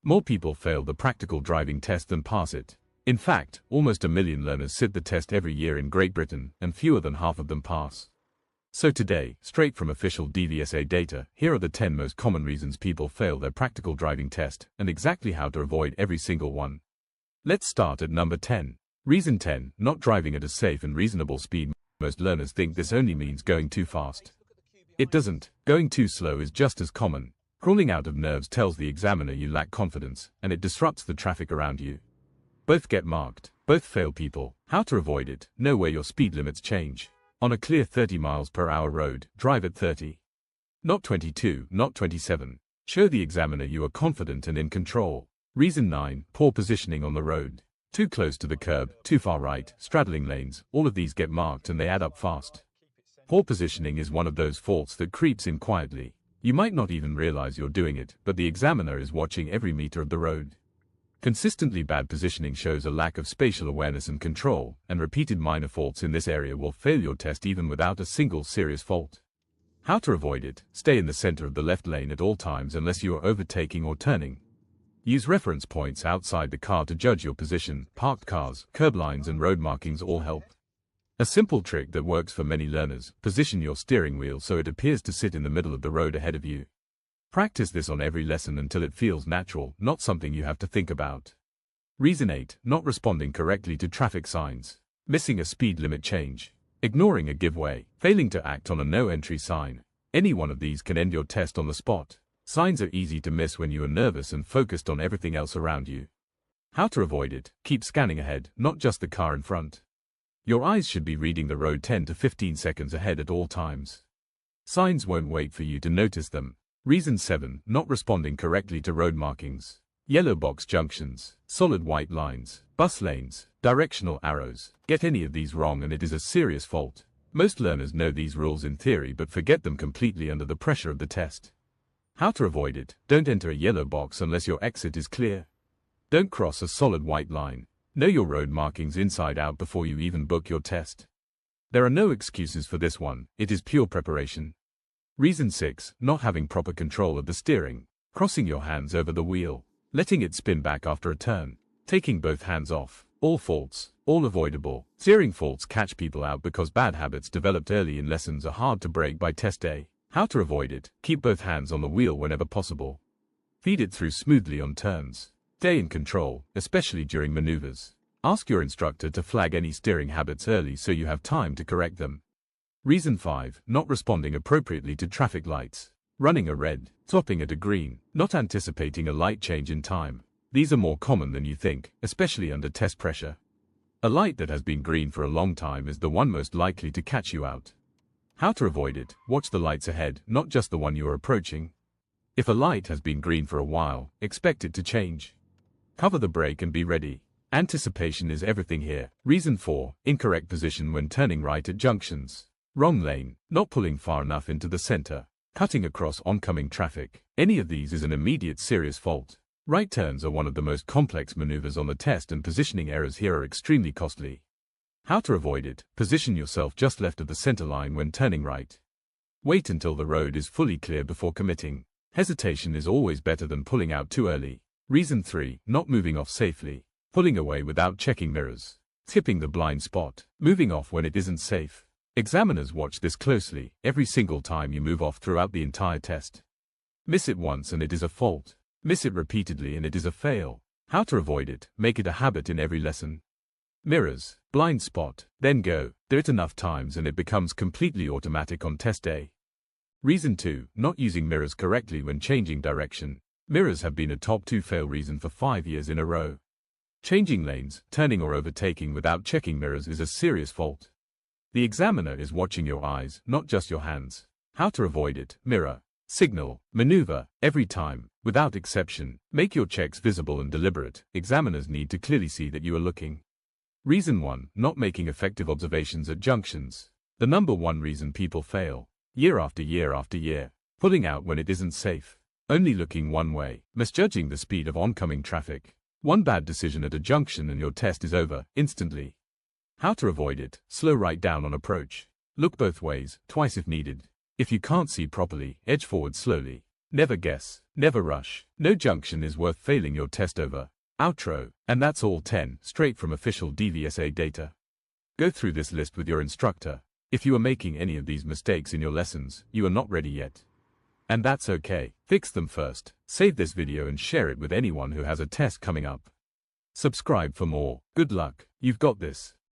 More people fail the practical driving test than pass it. In fact, almost 1 million learners sit the test every year in Great Britain, and fewer than half of them pass. So today, straight from official DVSA data, here are the 10 most common reasons people fail their practical driving test, and exactly how to avoid every single one. Let's start at number 10. Reason 10, not driving at a safe and reasonable speed. Most learners think this only means going too fast. It doesn't. Going too slow is just as common. Crawling out of nerves tells the examiner you lack confidence, and it disrupts the traffic around you. Both get marked. Both fail people. How to avoid it? Know where your speed limits change. On a clear 30 miles per hour road, drive at 30. Not 22, not 27. Show the examiner you are confident and in control. Reason 9, poor positioning on the road. Too close to the curb, too far right, straddling lanes, all of these get marked and they add up fast. Poor positioning is one of those faults that creeps in quietly. You might not even realize you're doing it, but the examiner is watching every meter of the road. Consistently bad positioning shows a lack of spatial awareness and control, and repeated minor faults in this area will fail your test even without a single serious fault. How to avoid it? Stay in the center of the left lane at all times unless you are overtaking or turning. Use reference points outside the car to judge your position. Parked cars, curb lines and road markings all help. A simple trick that works for many learners: position your steering wheel so it appears to sit in the middle of the road ahead of you. Practice this on every lesson until it feels natural, not something you have to think about. Reason 8, not responding correctly to traffic signs. Missing a speed limit change. Ignoring a giveaway. Failing to act on a no entry sign. Any one of these can end your test on the spot. Signs are easy to miss when you are nervous and focused on everything else around you. How to avoid it? Keep scanning ahead, not just the car in front. Your eyes should be reading the road 10 to 15 seconds ahead at all times. Signs won't wait for you to notice them. Reason 7, not responding correctly to road markings. Yellow box junctions, solid white lines, bus lanes, directional arrows. Get any of these wrong and it is a serious fault. Most learners know these rules in theory but forget them completely under the pressure of the test. How to avoid it? Don't enter a yellow box unless your exit is clear. Don't cross a solid white line. Know your road markings inside out before you even book your test. There are no excuses for this one, it is pure preparation. Reason 6, not having proper control of the steering. Crossing your hands over the wheel. Letting it spin back after a turn. Taking both hands off. All faults, all avoidable. Steering faults catch people out because bad habits developed early in lessons are hard to break by test day. How to avoid it? Keep both hands on the wheel whenever possible. Feed it through smoothly on turns. Stay in control, especially during maneuvers. Ask your instructor to flag any steering habits early so you have time to correct them. Reason 5, not responding appropriately to traffic lights. Running a red, stopping at a green, not anticipating a light change in time. These are more common than you think, especially under test pressure. A light that has been green for a long time is the one most likely to catch you out. How to avoid it? Watch the lights ahead, not just the one you are approaching. If a light has been green for a while, expect it to change. Cover the brake and be ready. Anticipation is everything here. Reason 4, incorrect position when turning right at junctions. Wrong lane, not pulling far enough into the center. Cutting across oncoming traffic. Any of these is an immediate serious fault. Right turns are one of the most complex maneuvers on the test and positioning errors here are extremely costly. How to avoid it? Position yourself just left of the center line when turning right. Wait until the road is fully clear before committing. Hesitation is always better than pulling out too early. Reason 3, not moving off safely. Pulling away without checking mirrors. Tipping the blind spot. Moving off when it isn't safe. Examiners watch this closely, every single time you move off throughout the entire test. Miss it once and it is a fault. Miss it repeatedly and it is a fail. How to avoid it? Make it a habit in every lesson. Mirrors, blind spot, then go. Do it enough times and it becomes completely automatic on test day. Reason 2, not using mirrors correctly when changing direction. Mirrors have been a top 2 fail reason for 5 years in a row. Changing lanes, turning or overtaking without checking mirrors is a serious fault. The examiner is watching your eyes, not just your hands. How to avoid it? Mirror, signal, maneuver, every time, without exception. Make your checks visible and deliberate. Examiners need to clearly see that you are looking. Reason 1, not making effective observations at junctions. The number 1 reason people fail. Year after year after year. Pulling out when it isn't safe. Only looking one way. Misjudging the speed of oncoming traffic. One bad decision at a junction and your test is over, instantly. How to avoid it? Slow right down on approach. Look both ways, twice if needed. If you can't see properly, edge forward slowly. Never guess, never rush. No junction is worth failing your test over. Outro. And that's all 10, straight from official DVSA data. Go through this list with your instructor. If you are making any of these mistakes in your lessons, you are not ready yet. And that's okay. Fix them first. Save this video and share it with anyone who has a test coming up. Subscribe for more. Good luck. You've got this.